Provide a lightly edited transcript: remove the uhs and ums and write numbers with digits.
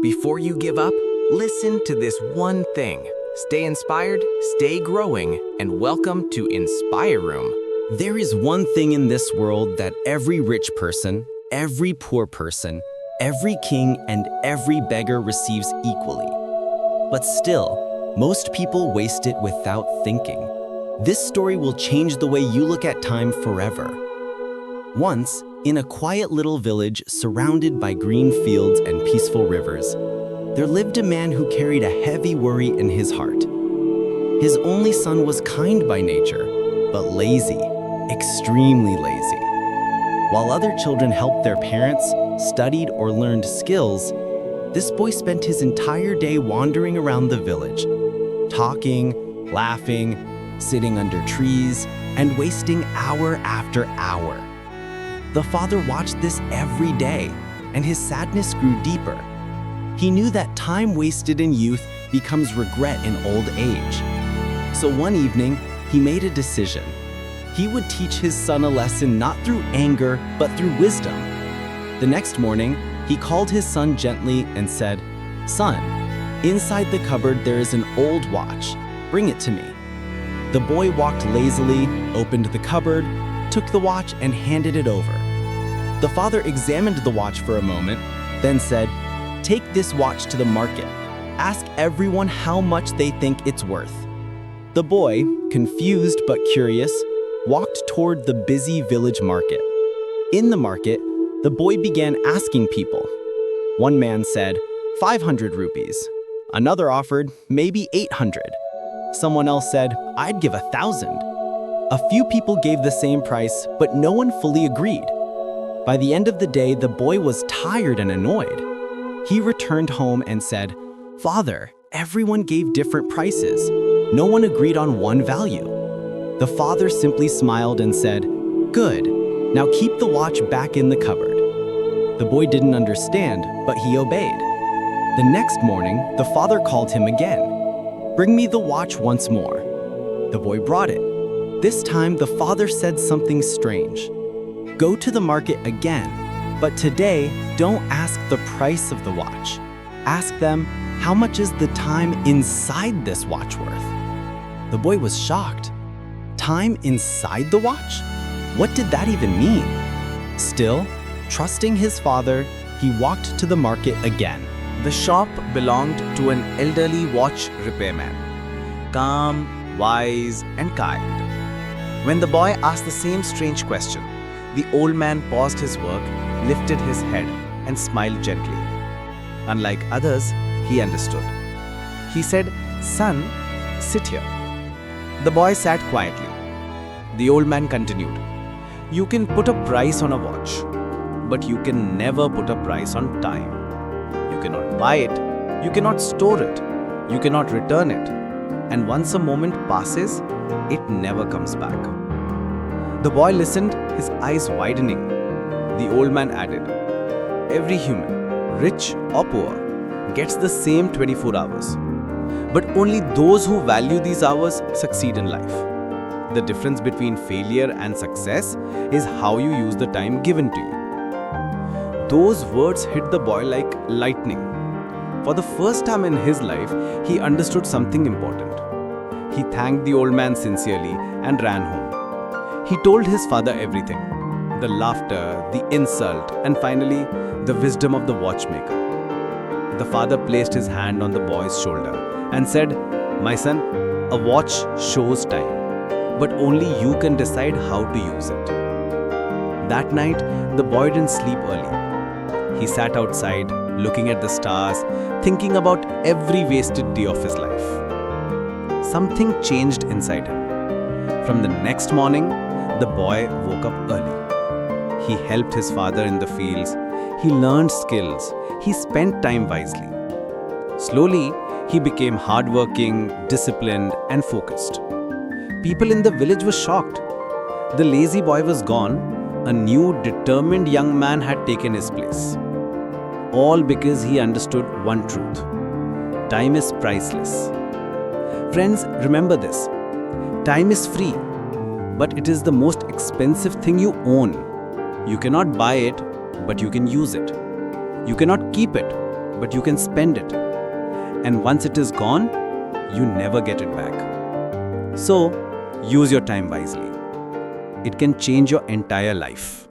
Before you give up, listen to this one thing. Stay inspired, stay growing, and welcome to Inspire Room. There is one thing in this world that every rich person, every poor person, every king, and every beggar receives equally. But still, most people waste it without thinking. This story will change the way you look at time forever. Once, in a quiet little village surrounded by green fields and peaceful rivers, there lived a man who carried a heavy worry in his heart. His only son was kind by nature, but lazy, extremely lazy. While other children helped their parents, studied, or learned skills, this boy spent his entire day wandering around the village, talking, laughing, sitting under trees, and wasting hour after hour. The father watched this every day, and his sadness grew deeper. He knew that time wasted in youth becomes regret in old age. So one evening, he made a decision. He would teach his son a lesson not through anger, but through wisdom. The next morning, he called his son gently and said, "Son, inside the cupboard there is an old watch. Bring it to me." The boy walked lazily, opened the cupboard, took the watch, and handed it over. The father examined the watch for a moment, then said, "Take this watch to the market. Ask everyone how much they think it's worth." The boy, confused but curious, walked toward the busy village market. In the market, the boy began asking people. One man said, 500 rupees. Another offered maybe 800. Someone else said, "I'd give 1,000. A few people gave the same price, but no one fully agreed. By the end of the day, the boy was tired and annoyed. He returned home and said, "Father, everyone gave different prices. No one agreed on one value." The father simply smiled and said, "Good, now keep the watch back in the cupboard." The boy didn't understand, but he obeyed. The next morning, the father called him again. "Bring me the watch once more." The boy brought it. This time, the father said something strange. "Go to the market again, but today, don't ask the price of the watch. Ask them, how much is the time inside this watch worth?" The boy was shocked. Time inside the watch? What did that even mean? Still, trusting his father, he walked to the market again. The shop belonged to an elderly watch repairman, calm, wise, and kind. When the boy asked the same strange question, the old man paused his work, lifted his head, and smiled gently. Unlike others, he understood. He said, "Son, sit here." The boy sat quietly. The old man continued, "You can put a price on a watch, but you can never put a price on time. You cannot buy it, you cannot store it, you cannot return it, and once a moment passes, it never comes back." The boy listened, his eyes widening. The old man added, "Every human, rich or poor, gets the same 24 hours. But only those who value these hours succeed in life. The difference between failure and success is how you use the time given to you." Those words hit the boy like lightning. For the first time in his life, he understood something important. He thanked the old man sincerely and ran home. He told his father everything: the laughter, the insult, and finally, the wisdom of the watchmaker. The father placed his hand on the boy's shoulder and said, "My son, a watch shows time, but only you can decide how to use it." That night, the boy didn't sleep early. He sat outside, looking at the stars, thinking about every wasted day of his life. Something changed inside him. From the next morning, the boy woke up early. He helped his father in the fields. He learned skills. He spent time wisely. Slowly, he became hardworking, disciplined, and focused. People in the village were shocked. The lazy boy was gone. A new, determined young man had taken his place. All because he understood one truth: time is priceless. Friends, remember this. Time is free, but it is the most expensive thing you own. You cannot buy it, but you can use it. You cannot keep it, but you can spend it. And once it is gone, you never get it back. So, use your time wisely. It can change your entire life.